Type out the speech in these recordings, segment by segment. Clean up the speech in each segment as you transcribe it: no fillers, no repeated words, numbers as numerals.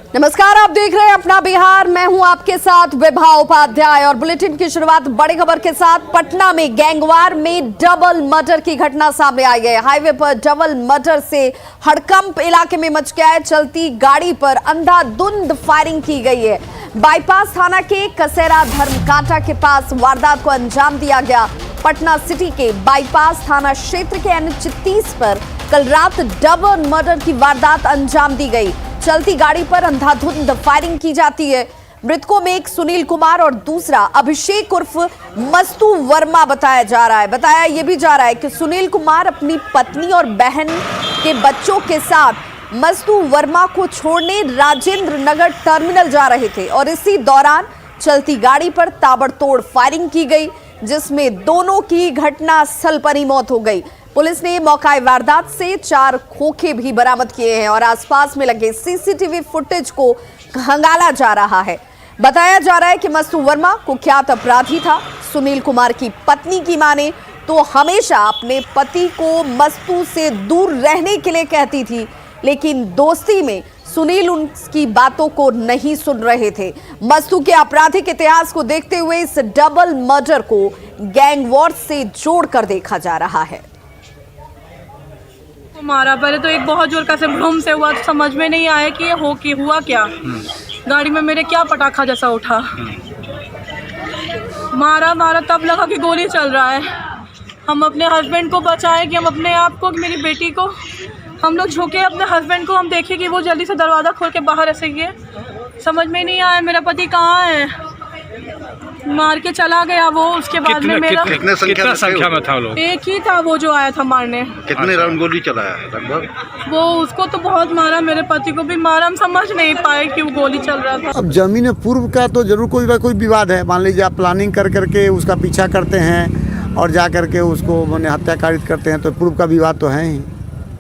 नमस्कार, आप देख रहे हैं अपना बिहार। मैं हूं आपके साथ विभा उपाध्याय और बुलेटिन की शुरुआत बड़ी खबर के साथ। पटना में गैंगवार में डबल मर्डर की घटना सामने आई है। हाईवे पर डबल मर्डर से हड़कंप इलाके में मच गया है। चलती गाड़ी पर अंधाधुंध फायरिंग की गई है। बाईपास थाना के कसेरा धर्मकांटा के पास वारदात को अंजाम दिया गया। पटना सिटी के बाईपास थाना क्षेत्र के NH 30 पर कल रात डबल मर्डर की वारदात अंजाम दी गई। चलती गाड़ी पर अंधाधुंध फायरिंग की जाती है। मृतकों में एक सुनील कुमार और दूसरा अभिषेक उर्फ मस्तू वर्मा बताया जा रहा है। बताया यह भी जा रहा है कि सुनील कुमार अपनी पत्नी और बहन के बच्चों के साथ मस्तू वर्मा को छोड़ने राजेंद्र नगर टर्मिनल जा रहे थे और इसी दौरान चलती गाड़ी पर ताबड़तोड़ फायरिंग की गई, जिसमें दोनों की घटना स्थल पर ही मौत हो गई। पुलिस ने मौका वारदात से 4 खोखे भी बरामद किए हैं और आसपास में लगे CCTV फुटेज को खंगाला जा रहा है। बताया जा रहा है कि मस्तू वर्मा कुख्यात अपराधी था। सुनील कुमार की पत्नी की माने तो हमेशा अपने पति को मस्तू से दूर रहने के लिए कहती थी, लेकिन दोस्ती में सुनील उनकी बातों को नहीं सुन रहे थे। मस्तू के आपराधिक इतिहास को देखते हुए इस डबल मर्डर को गैंग वॉर से जोड़कर देखा जा रहा है। मारा पहले तो एक बहुत जोर का से भ्रम से हुआ, तो समझ में नहीं आया कि ये हुआ क्या। गाड़ी में मेरे क्या पटाखा जैसा उठा। मारा तब लगा कि गोली चल रहा है। हम अपने हस्बैंड को बचाए कि हम अपने आप को, मेरी बेटी को, हम लोग झुके अपने हस्बैंड को, हम देखे कि वो जल्दी से दरवाज़ा खोल के बाहर ऐसे गए। समझ में नहीं आया मेरा पति कहाँ है। मार के चला गया वो। उसके बाद में मेरा कितने संख्या में था लोग? एक ही था वो जो आया था मारने। कितने राउंड गोली चलाया लगभग? वो उसको तो बहुत मारा, मेरे पति को भी मारा। हम समझ नहीं पाए कि वो गोली चल रहा था। अब जमीन पूर्व का तो जरूर कोई ना कोई विवाद है। मान लीजिए आप प्लानिंग कर करके उसका पीछा करते हैं और जा करके उसको मैंने हत्या कारित करते हैं, तो पूर्व का विवाद तो है ही।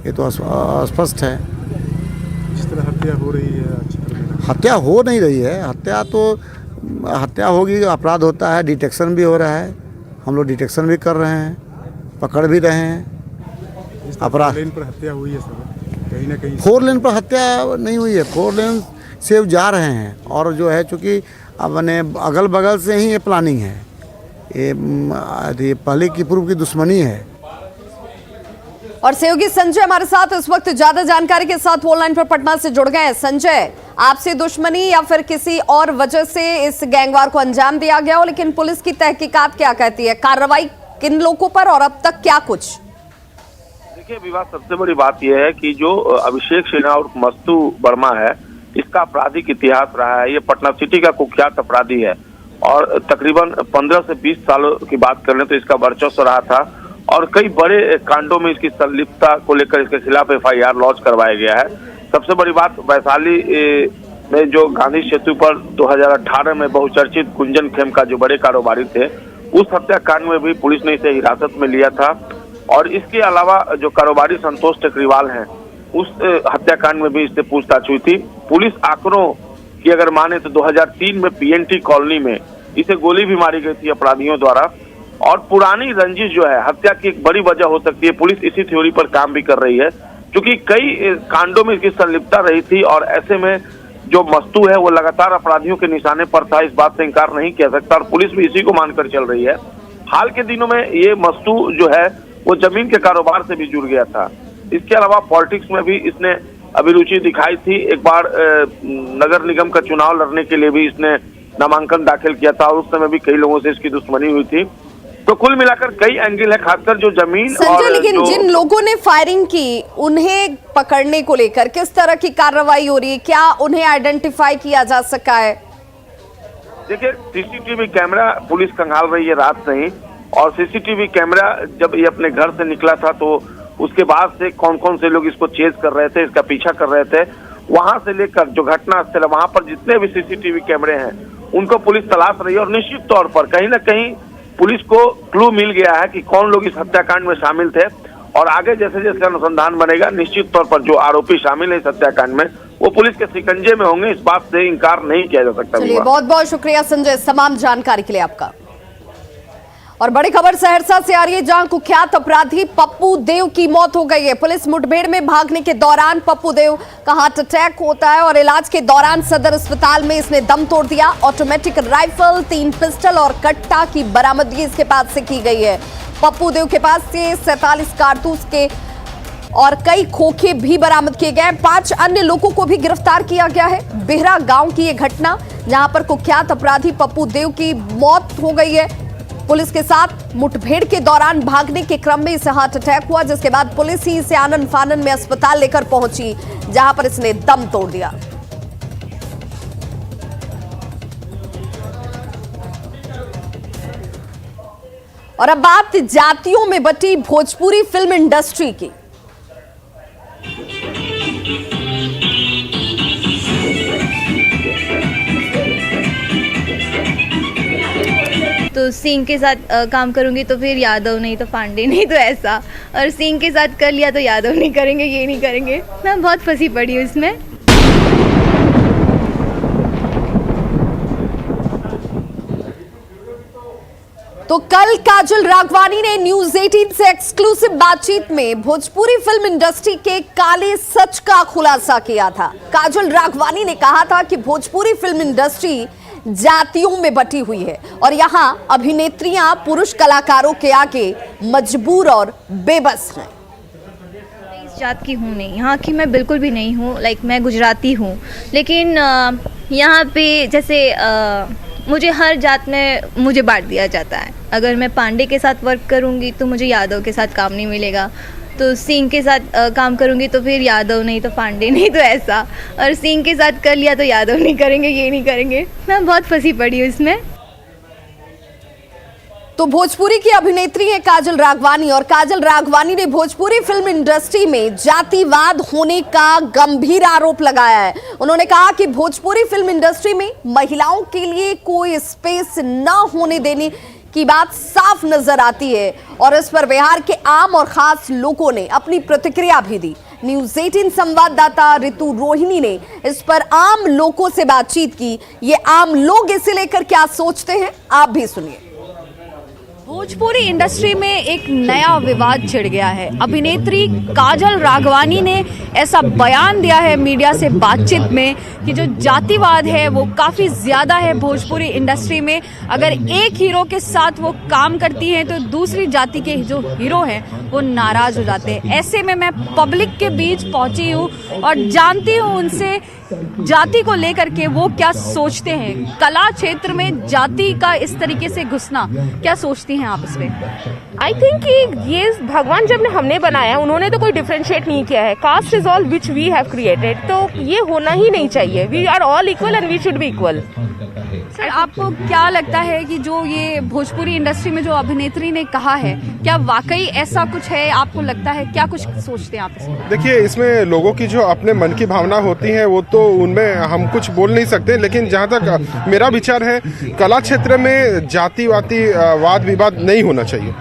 ये तो स्पष्ट है। जिस तरह हत्या हो रही है, हत्या हो नहीं रही है। हत्या होगी, अपराध होता है, डिटेक्शन भी हो रहा है। हम लोग डिटेक्शन भी कर रहे हैं, पकड़ भी रहे हैं। अपराध 4 लेन पर हत्या हुई है सर, कहीं ना कहीं 4 लेन पर हत्या नहीं हुई है। 4 लेन से जा रहे हैं और जो है चूँकि अपने अगल बगल से ही ये प्लानिंग है। ये पहले की पूर्व की दुश्मनी है। और सहयोगी संजय हमारे साथ इस वक्त ज्यादा जानकारी के साथ फोन लाइन पर पटना से जुड़ गए हैं। संजय, आपसे दुश्मनी या फिर किसी और वजह से इस गैंगवार को अंजाम दिया गया हो, लेकिन पुलिस की तहकीकात क्या कहती है? कार्रवाई किन लोगों पर और अब तक क्या कुछ? देखिए विवाद, सबसे बड़ी बात यह है कि जो अभिषेक सिन्हा और मस्तू वर्मा है, इसका आपराधिक इतिहास रहा है। ये पटना सिटी का कुख्यात अपराधी है और तकरीबन 15 से 20 सालों की बात कर लें तो इसका वर्चस्व रहा था और कई बड़े कांडों में इसकी संलिप्तता को लेकर इसके खिलाफ FIR लॉन्च करवाया गया है। सबसे बड़ी बात, वैशाली में जो गांधी सेतु पर 2018 में बहुचर्चित गुंजन खेम का जो बड़े कारोबारी थे, उस हत्याकांड में भी पुलिस ने इसे हिरासत में लिया था। और इसके अलावा जो कारोबारी संतोष टेकरीवाल हैं, उस हत्याकांड में भी इससे पूछताछ हुई थी। पुलिस आंकड़ों की अगर माने तो 2003 में PNT कॉलोनी में इसे गोली भी मारी गई थी अपराधियों द्वारा। और पुरानी रंजिश जो है हत्या की एक बड़ी वजह हो सकती है। पुलिस इसी थ्योरी पर काम भी कर रही है, क्योंकि कई कांडों में इसकी संलिप्तता रही थी और ऐसे में जो मस्तू है वो लगातार अपराधियों के निशाने पर था। इस बात से इंकार नहीं किया सकता और पुलिस भी इसी को मानकर चल रही है। हाल के दिनों में ये मस्तू जो है वो जमीन के कारोबार से भी जुड़ गया था। इसके अलावा पॉलिटिक्स में भी इसने अभिरुचि दिखाई थी। एक बार नगर निगम का चुनाव लड़ने के लिए भी इसने नामांकन दाखिल किया था और उस समय भी कई लोगों से इसकी दुश्मनी हुई थी। तो कुल मिलाकर कई एंगल है, खासकर जो जमीन संजय, लेकिन जिन लोगों ने फायरिंग की उन्हें पकड़ने को लेकर किस तरह की कार्रवाई हो रही है? क्या उन्हें आइडेंटिफाई किया जा सका है? देखिए CCTV कैमरा पुलिस खंगाल रही है रात से ही, और CCTV कैमरा जब ये अपने घर से निकला था तो उसके बाद से कौन कौन से लोग इसको चेज कर रहे थे, इसका पीछा कर रहे थे, वहां से लेकर जो घटना स्थल है वहां पर जितने भी CCTV कैमरे हैं उनको पुलिस तलाश रही है। और निश्चित तौर पर कहीं ना कहीं पुलिस को क्लू मिल गया है कि कौन लोग इस हत्याकांड में शामिल थे और आगे जैसे जैसे अनुसंधान बनेगा, निश्चित तौर पर जो आरोपी शामिल है इस हत्याकांड में वो पुलिस के शिकंजे में होंगे। इस बात से इंकार नहीं किया जा सकता। चलिए, बहुत बहुत शुक्रिया संजय, तमाम जानकारी के लिए आपका। और बड़ी खबर सहरसा से आ रही है, जहां कुख्यात अपराधी पप्पू देव की मौत हो गई है। पुलिस मुठभेड़ में भागने के दौरान पप्पू देव का हार्ट अटैक होता है और इलाज के दौरान सदर अस्पताल में इसने दम तोड़ दिया। ऑटोमेटिक राइफल, 3 पिस्टल और कट्टा की बरामदगी इसके पास से की गई है। पप्पू देव के पास से 47 कारतूस के और कई खोखे भी बरामद किए गए। 5 अन्य लोगों को भी गिरफ्तार किया गया है। बेहरा गांव की यह घटना, जहां पर कुख्यात अपराधी पप्पू देव की मौत हो गई है। पुलिस के साथ मुठभेड़ के दौरान भागने के क्रम में इसे हार्ट अटैक हुआ, जिसके बाद पुलिस ही इसे आनन फानन में अस्पताल लेकर पहुंची, जहां पर इसने दम तोड़ दिया। और अब बात जातियों में बटी भोजपुरी फिल्म इंडस्ट्री की। तो सिंह के साथ काम करूंगी तो फिर यादव, नहीं तो पांडे, नहीं तो ऐसा। और सिंह के साथ कर लिया तो यादव नहीं करेंगे, ये नहीं करेंगे। मैं बहुत फंसी पड़ी हूँ इसमें। तो कल काजल राघवानी ने न्यूज 18 से एक्सक्लूसिव बातचीत में भोजपुरी फिल्म इंडस्ट्री के काले सच का खुलासा किया था। काजल राघवानी ने कहा था कि भोजपुरी फिल्म इंडस्ट्री जातियों में बटी हुई है और यहाँ अभिनेत्रियां पुरुष कलाकारों के आगे मजबूर और बेबस हैं। मैं इस जात की हूँ नहीं, यहाँ की मैं बिल्कुल भी नहीं हूँ। मैं गुजराती हूँ, लेकिन यहाँ पे जैसे मुझे हर जात में मुझे बांट दिया जाता है। अगर मैं पांडे के साथ वर्क करूँगी तो मुझे यादव के साथ काम नहीं मिलेगा। तो सिंह के साथ काम करूँगी तो फिर यादव, नहीं तो पांडे, नहीं तो ऐसा। और सिंह के साथ कर लिया तो यादव नहीं करेंगे, ये नहीं करेंगे। मैं बहुत फंसी पड़ी हूँ इसमें। तो भोजपुरी की अभिनेत्री है काजल राघवानी, और काजल राघवानी ने भोजपुरी फिल्म इंडस्ट्री में जातिवाद होने का गंभीर आरोप लगाया है। उन्होंने कहा कि भोजपुरी फिल्म इंडस्ट्री में महिलाओं के लिए कोई स्पेस न होने देने की बात साफ नजर आती है, और इस पर बिहार के आम और खास लोगों ने अपनी प्रतिक्रिया भी दी। न्यूज 18 संवाददाता ऋतु रोहिणी ने इस पर आम लोगों से बातचीत की। ये आम लोग इसे लेकर क्या सोचते हैं, आप भी सुनिए। भोजपुरी इंडस्ट्री में एक नया विवाद छिड़ गया है। अभिनेत्री काजल राघवानी ने ऐसा बयान दिया है मीडिया से बातचीत में कि जो जातिवाद है वो काफ़ी ज़्यादा है भोजपुरी इंडस्ट्री में। अगर एक हीरो के साथ वो काम करती हैं तो दूसरी जाति के जो हीरो हैं वो नाराज़ हो जाते हैं। ऐसे में मैं पब्लिक के बीच पहुंची हूँ और जानती हूँ उनसे जाति को लेकर के वो क्या सोचते हैं। कला क्षेत्र में जाति का इस तरीके से घुसना, क्या सोचती हैं आप इस पे? आई थिंक कि ये भगवान जब हमने बनाया, उन्होंने तो कोई डिफरेंशिएट नहीं किया है। Caste is all which we have created, तो ये होना ही नहीं चाहिए। We are all equal and we should be equal. Sir, आपको क्या लगता है कि जो ये भोजपुरी इंडस्ट्री में जो अभिनेत्री ने कहा है, क्या वाकई ऐसा कुछ है? आपको लगता है, क्या कुछ सोचते हैं आप इसमें? देखिए, इसमें लोगों की जो अपने मन की भावना होती है वो तो उनमें हम कुछ बोल नहीं सकते, लेकिन जहाँ तक मेरा विचार है, कला क्षेत्र में जातिवादी वाद विवाद नहीं होना चाहिए।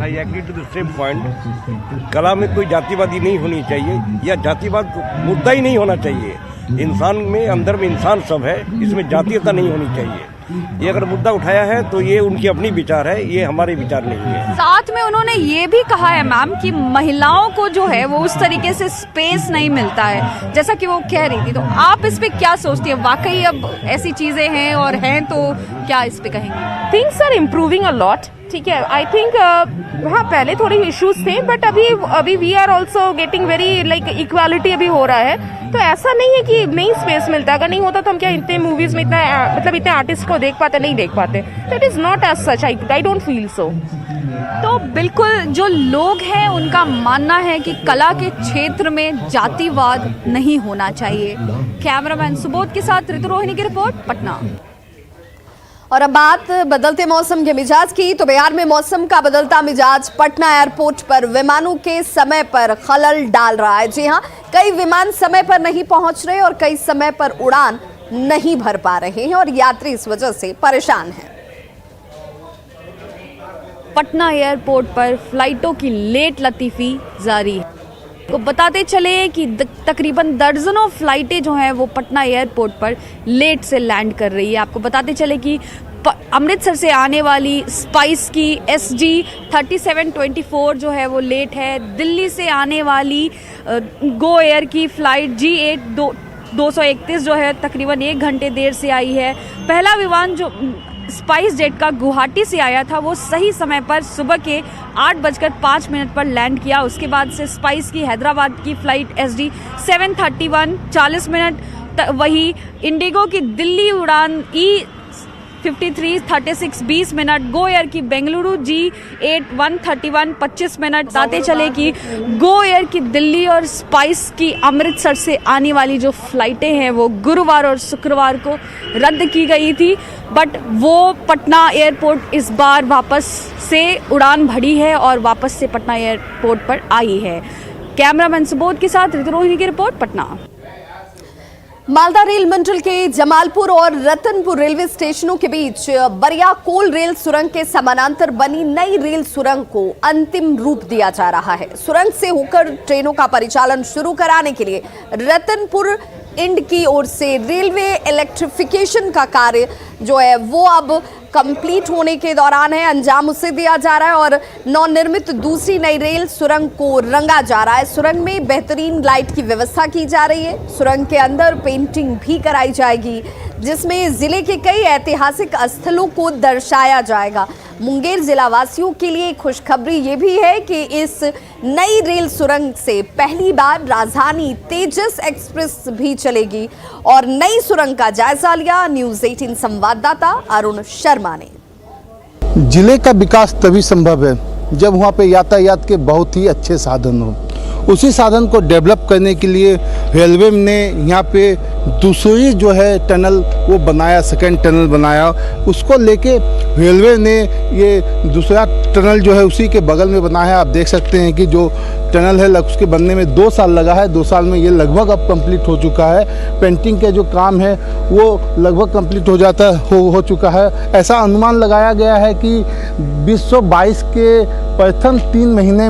I agree to the same point. कला में कोई जातिवादी नहीं होनी चाहिए, या जातिवाद मुद्दा ही नहीं होना चाहिए। इंसान में, अंदर में इंसान सब है, इसमें जातीयता नहीं होनी चाहिए। ये अगर मुद्दा उठाया है तो ये उनकी अपनी विचार है, ये हमारे विचार नहीं है। साथ में उन्होंने ये भी कहा है मैम कि महिलाओं को जो है वो उस तरीके से स्पेस नहीं मिलता है, जैसा कि वो कह रही थी। तो आप इस पे क्या सोचती है? वाकई अब ऐसी चीजें हैं, और हैं तो क्या इस पे कहेंगे? Things are improving a lot. ठीक है, आई थिंक हाँ पहले थोड़े इश्यूज थे, बट अभी we are also getting very like equality अभी हो रहा है। तो ऐसा नहीं है कि नहीं स्पेस मिलता। अगर नहीं होता तो हम क्या इतने मूवीज में इतने आर्टिस्ट को देख पाते, नहीं देख पाते। तो it is not as such, I don't feel so. तो बिल्कुल जो लोग हैं उनका मानना है कि कला के क्षेत्र में जातिवाद नहीं होना चाहिए। कैमरामैन सुबोध के साथ ऋतु रोहिणी की रिपोर्ट, पटना। और अब बात बदलते मौसम के मिजाज की, तो बिहार में मौसम का बदलता मिजाज पटना एयरपोर्ट पर विमानों के समय पर खलल डाल रहा है। जी हां, कई विमान समय पर नहीं पहुंच रहे और कई समय पर उड़ान नहीं भर पा रहे हैं और यात्री इस वजह से परेशान हैं। पटना एयरपोर्ट पर फ्लाइटों की लेट लतीफी जारी है। तो बताते चले कि तकरीबन दर्जनों फ्लाइटें जो हैं वो पटना एयरपोर्ट पर लेट से लैंड कर रही है। आपको बताते चले कि अमृतसर से आने वाली स्पाइस की SG 3724 जो है वो लेट है। दिल्ली से आने वाली गो एयर की फ़्लाइट G8 231 जो है तकरीबन 1 घंटे देर से आई है। पहला विमान जो स्पाइस जेट का गुवाहाटी से आया था वो सही समय पर सुबह के 8:05 पर लैंड किया। उसके बाद से स्पाइस की हैदराबाद की फ़्लाइट SG 731 40 मिनट, वही इंडिगो की दिल्ली उड़ान E53 36 20 मिनट, गो एयर की बेंगलुरु G8 131 25 मिनट। बताते चले कि गो एयर की दिल्ली और स्पाइस की अमृतसर से आने वाली जो फ़्लाइटें हैं वो गुरुवार और शुक्रवार को रद्द की गई थी, बट वो पटना एयरपोर्ट इस बार वापस से उड़ान भरी है और वापस से पटना एयरपोर्ट पर आई है। कैमरामैन सुबोध के साथ ऋतु रोहिणी की रिपोर्ट, पटना। मालदा रेल मंडल के जमालपुर और रतनपुर रेलवे स्टेशनों के बीच बरिया कोल रेल सुरंग के समानांतर बनी नई रेल सुरंग को अंतिम रूप दिया जा रहा है। सुरंग से होकर ट्रेनों का परिचालन शुरू कराने के लिए रतनपुर इंड की ओर से रेलवे इलेक्ट्रिफिकेशन का कार्य जो है वो अब कंप्लीट होने के दौरान है, अंजाम उसे दिया जा रहा है और नवनिर्मित दूसरी नई रेल सुरंग को रंगा जा रहा है। सुरंग में बेहतरीन लाइट की व्यवस्था की जा रही है। सुरंग के अंदर पेंटिंग भी कराई जाएगी जिसमें जिले के कई ऐतिहासिक स्थलों को दर्शाया जाएगा। मुंगेर जिला वासियों के लिए खुशखबरी ये भी है कि इस नई रेल सुरंग से पहली बार राजधानी तेजस एक्सप्रेस भी चलेगी और नई सुरंग का जायजा लिया न्यूज़ 18 संवाददाता अरुण शर्मा ने। जिले का विकास तभी संभव है जब वहाँ पे यातायात के बहुत ही अच्छे साधन हो। उसी साधन को डेवलप करने के लिए रेलवे ने यहाँ पे दूसरी जो है टनल वो बनाया, सेकेंड टनल बनाया। उसको लेके रेलवे ने ये दूसरा टनल जो है उसी के बगल में बनाया है। आप देख सकते हैं कि जो टनल है उसके बनने में 2 साल लगा है। 2 साल में ये लगभग अब कंप्लीट हो चुका है। पेंटिंग के जो काम है वो लगभग कंप्लीट हो चुका है। ऐसा अनुमान लगाया गया है कि 2022 के प्रथम 3 महीने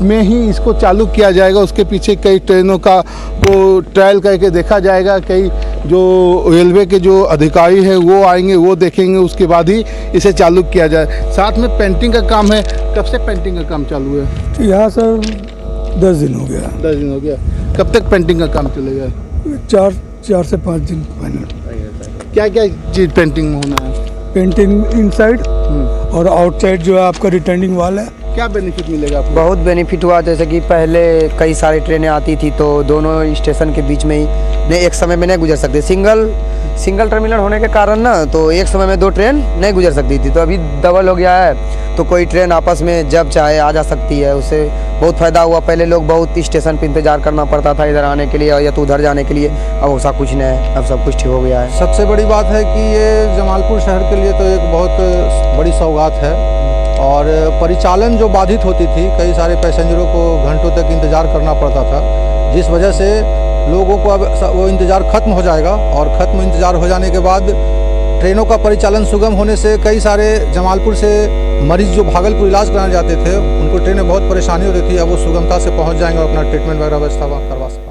में ही इसको चालू किया जाएगा। उसके पीछे कई ट्रेनों का वो ट्रायल करके देखा जाएगा। कई जो रेलवे के जो अधिकारी हैं वो आएंगे, वो देखेंगे, उसके बाद ही इसे चालू किया जाए। साथ में पेंटिंग का काम है। कब से पेंटिंग का काम चालू है? यहाँ सर 10 दिन हो गया। 10 दिन हो गया। कब तक पेंटिंग का काम चलेगा? 4 से 5 दिन फाइनल। क्या क्या चीज़ पेंटिंग में होना है? पेंटिंग इनसाइड और आउटसाइड जो है आपका रिटर्निंग वाल है। क्या बेनिफिट मिलेगा आपको? बहुत बेनिफिट हुआ। जैसे कि पहले कई सारी ट्रेनें आती थी तो दोनों स्टेशन के बीच में ही एक समय में नहीं गुजर सकते। सिंगल टर्मिनल होने के कारण ना तो एक समय में 2 ट्रेन नहीं गुजर सकती थी, तो अभी डबल हो गया है तो कोई ट्रेन आपस में जब चाहे आ जा सकती है। उससे बहुत फ़ायदा हुआ। पहले लोग बहुत स्टेशन पर इंतज़ार करना पड़ता था इधर आने के लिए या तो उधर जाने के लिए। अब ऐसा कुछ नहीं है, अब सब कुछ ठीक हो गया है। सबसे बड़ी बात है कि ये जमालपुर शहर के लिए तो एक बहुत बड़ी सौगात है। और परिचालन जो बाधित होती थी, कई सारे पैसेंजरों को घंटों तक इंतज़ार करना पड़ता था, जिस वजह से लोगों को अब वो इंतज़ार ख़त्म हो जाएगा। और ख़त्म इंतज़ार हो जाने के बाद ट्रेनों का परिचालन सुगम होने से कई सारे जमालपुर से मरीज़ जो भागलपुर इलाज कराने जाते थे उनको ट्रेन में बहुत परेशानी होती थी, अब वो सुगमता से पहुँच जाएंगे और अपना ट्रीटमेंट वगैरह व्यवस्था करवा सकेंगे।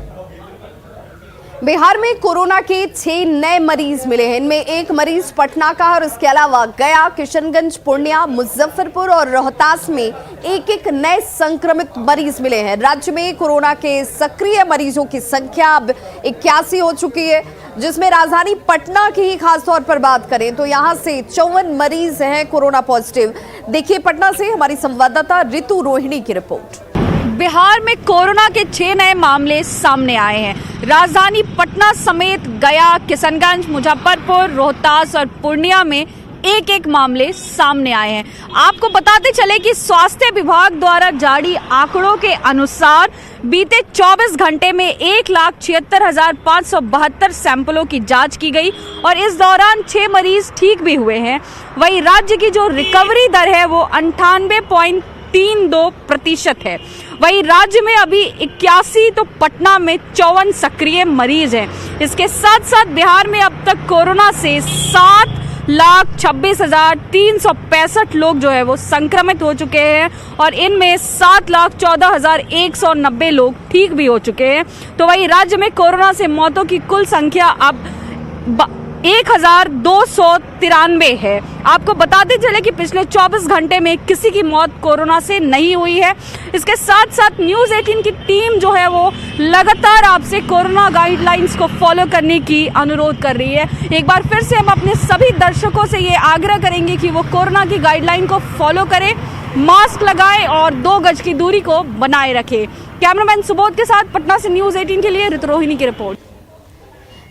बिहार में कोरोना के 6 नए मरीज मिले हैं। इनमें 1 मरीज पटना का और इसके अलावा गया, किशनगंज, पूर्णिया, मुजफ्फरपुर और रोहतास में एक नए संक्रमित मरीज मिले हैं। राज्य में कोरोना के सक्रिय मरीजों की संख्या अब 81 हो चुकी है, जिसमें राजधानी पटना की ही खास तौर पर बात करें तो यहाँ से 54 मरीज हैं कोरोना पॉजिटिव। देखिए पटना से हमारी संवाददाता ऋतु रोहिणी की रिपोर्ट। बिहार में कोरोना के 6 नए मामले सामने आए हैं। राजधानी पटना समेत गया, किशनगंज, मुजफ्फरपुर, रोहतास और पूर्णिया में एक मामले सामने आए हैं। आपको बताते चले कि स्वास्थ्य विभाग द्वारा जारी आंकड़ों के अनुसार बीते 24 घंटे में 1,76,572 सैंपलों की जांच की गई और इस दौरान 6 मरीज ठीक भी हुए हैं। वहीं राज्य की जो रिकवरी दर है वो 98.32% है। वहीं राज्य में अभी 81 तो पटना में 54 सक्रिय मरीज हैं। इसके साथ साथ बिहार में अब तक कोरोना से 7,26,365 लोग जो है वो संक्रमित हो चुके हैं और इनमें 7,14,190 लोग ठीक भी हो चुके हैं। तो वहीं राज्य में कोरोना से मौतों की कुल संख्या अब 1293 है। आपको बताते चले कि पिछले 24 घंटे में किसी की मौत कोरोना से नहीं हुई है। इसके साथ साथ न्यूज़ 18 की टीम जो है वो लगातार आपसे कोरोना गाइडलाइंस को फॉलो करने की अनुरोध कर रही है। एक बार फिर से हम अपने सभी दर्शकों से ये आग्रह करेंगे कि वो कोरोना की गाइडलाइन को फॉलो करें, मास्क लगाएं और 2 गज की दूरी को बनाए रखें। कैमरामैन सुबोध के साथ पटना से न्यूज़ 18 के लिए ऋतु रोहिणी की रिपोर्ट।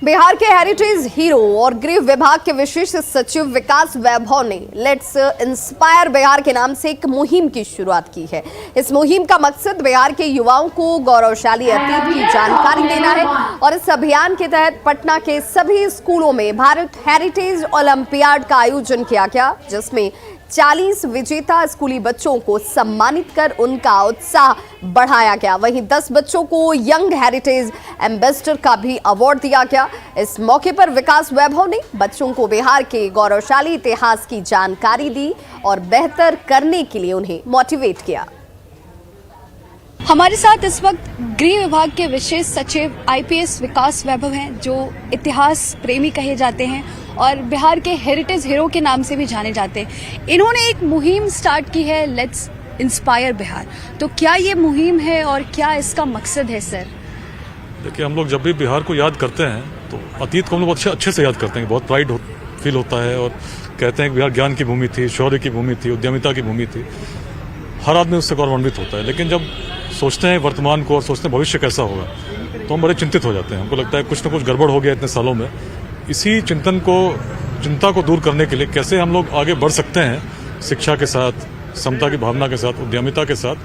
बिहार के हेरिटेज हीरो और गृह विभाग के विशेष सचिव विकास वैभव ने लेट्स इंस्पायर बिहार के नाम से एक मुहिम की शुरुआत की है। इस मुहिम का मकसद बिहार के युवाओं को गौरवशाली अतीत की जानकारी देना है और इस अभियान के तहत पटना के सभी स्कूलों में भारत हेरिटेज ओलंपियाड का आयोजन किया गया, जिसमें 40 विजेता स्कूली बच्चों को सम्मानित कर उनका उत्साह बढ़ाया गया। वहीं 10 बच्चों को यंग हेरिटेज एम्बेसडर का भी अवार्ड दिया गया। इस मौके पर विकास वैभव ने बच्चों को बिहार के गौरवशाली इतिहास की जानकारी दी और बेहतर करने के लिए उन्हें मोटिवेट किया। हमारे साथ इस वक्त गृह विभाग के विशेष सचिव IPS विकास वैभव हैं, जो इतिहास प्रेमी कहे जाते हैं और बिहार के हेरिटेज हीरो के नाम से भी जाने जाते हैं। इन्होंने एक मुहिम स्टार्ट की है, लेट्स इंस्पायर बिहार। तो क्या ये मुहिम है और क्या इसका मकसद है सर? देखिए, हम लोग जब भी बिहार को याद करते हैं तो अतीत को हम लोग अच्छे से याद करते हैं, बहुत प्राइड फील होता है और कहते हैं कि बिहार ज्ञान की भूमि थी, शौर्य की भूमि थी, उद्यमिता की भूमि थी। हर आदमी उससे गौरवान्वित होता है, लेकिन जब सोचते हैं वर्तमान को और सोचते हैं भविष्य कैसा होगा तो हम बड़े चिंतित हो जाते हैं। हमको लगता है कुछ न कुछ गड़बड़ हो गया इतने सालों में। इसी चिंता को दूर करने के लिए कैसे हम लोग आगे बढ़ सकते हैं, शिक्षा के साथ, समता की भावना के साथ, उद्यमिता के साथ,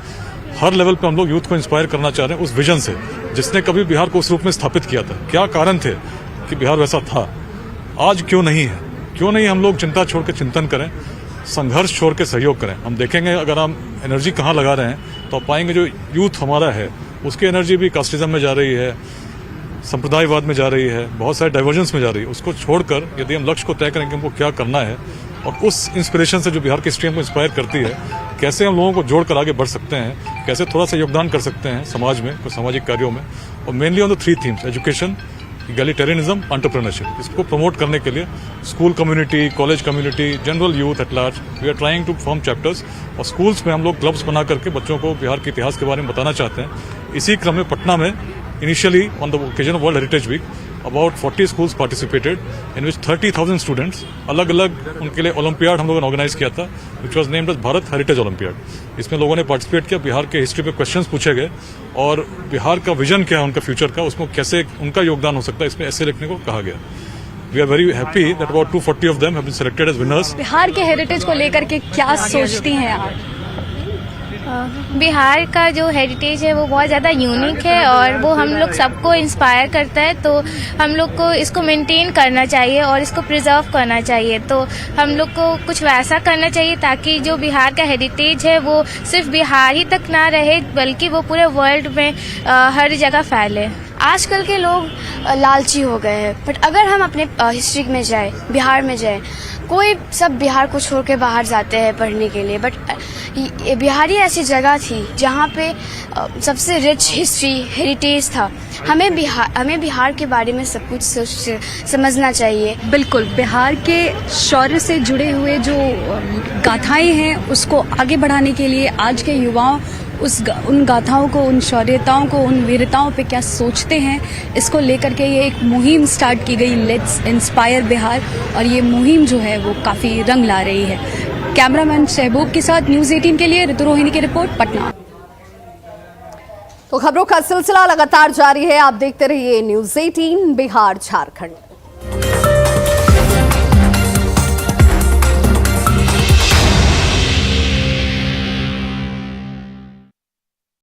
हर लेवल पे हम लोग यूथ को इंस्पायर करना चाह रहे हैं उस विजन से जिसने कभी बिहार को उस रूप में स्थापित किया था। क्या कारण थे कि बिहार वैसा था, आज क्यों नहीं है? क्यों नहीं हम लोग चिंता छोड़ के चिंतन करें, संघर्ष छोड़ के सहयोग करें। हम देखेंगे अगर हम एनर्जी कहाँ लगा रहे हैं तो आप पाएंगे जो यूथ हमारा है उसकी एनर्जी भी कास्टिज्म में जा रही है, संप्रदायवाद में जा रही है, बहुत सारे डाइवर्जेंस में जा रही है। उसको छोड़कर यदि हम लक्ष्य को तय करें कि हमको क्या करना है और उस इंस्पिरेशन से जो बिहार की हिस्ट्री हमको इंस्पायर करती है, कैसे हम लोगों को जोड़कर आगे बढ़ सकते हैं, कैसे थोड़ा सा योगदान कर सकते हैं समाज में, कुछ सामाजिक कार्यों में, और mainly on the 3 themes education, egalitarianism, entrepreneurship. इसको प्रमोट करने के लिए school community, college community, general youth at large, we are trying to form chapters और स्कूल्स में हम लोग क्लब्स बना करके बच्चों को बिहार के इतिहास के बारे में बताना चाहते हैं। इसी क्रम में पटना में initially on the occasion of world heritage week about 40 schools participated in which 30,000 students अलग अलग उनके लिए ओलंपियाड हम लोगों ने ऑर्गेनाइज किया था, which was named as Bharat heritage olympiad. इसमें लोगों ने पार्टिसिपेट किया, बिहार के हिस्ट्री पे क्वेश्चंस पूछे गए और बिहार का विजन क्या है उनका फ्यूचर का, उसमें कैसे उनका योगदान हो सकता है, इसमें ऐसे लिखने को कहा गया। We are very happy that about 240 of them have been selected as winners. Bihar के हेरिटेज को लेकर के क्या सोचती हैं आप? बिहार का जो हेरिटेज है वो बहुत ज़्यादा यूनिक है और वो हम लोग सबको इंस्पायर करता है, तो हम लोग को इसको मेंटेन करना चाहिए और इसको प्रिजर्व करना चाहिए। तो हम लोग को कुछ वैसा करना चाहिए ताकि जो बिहार का हेरिटेज है वो सिर्फ बिहार ही तक ना रहे बल्कि वो पूरे वर्ल्ड में हर जगह फैले। आजकल के लोग लालची हो गए हैं, बट अगर हम अपने हिस्ट्री में जाए, बिहार में जाए, कोई सब बिहार को छोड़ के बाहर जाते हैं पढ़ने के लिए, बट बिहार ही ऐसी जगह थी जहाँ पे सबसे रिच हिस्ट्री हेरिटेज था। हमें बिहार के बारे में सब कुछ समझना चाहिए। बिल्कुल, बिहार के शौर्य से जुड़े हुए जो गाथाएं हैं उसको आगे बढ़ाने के लिए आज के युवाओं उन गाथाओं को, उन शौर्यताओं को, उन वीरताओं पे क्या सोचते हैं, इसको लेकर के ये एक मुहिम स्टार्ट की गई, लेट्स इंस्पायर बिहार, और ये मुहिम जो है वो काफ़ी रंग ला रही है। कैमरामैन शहबूब के साथ न्यूज़ 18 के लिए ऋतु रोहिणी की रिपोर्ट, पटना। तो खबरों का सिलसिला लगातार जारी है, आप देखते रहिए न्यूज़ 18 बिहार झारखंड।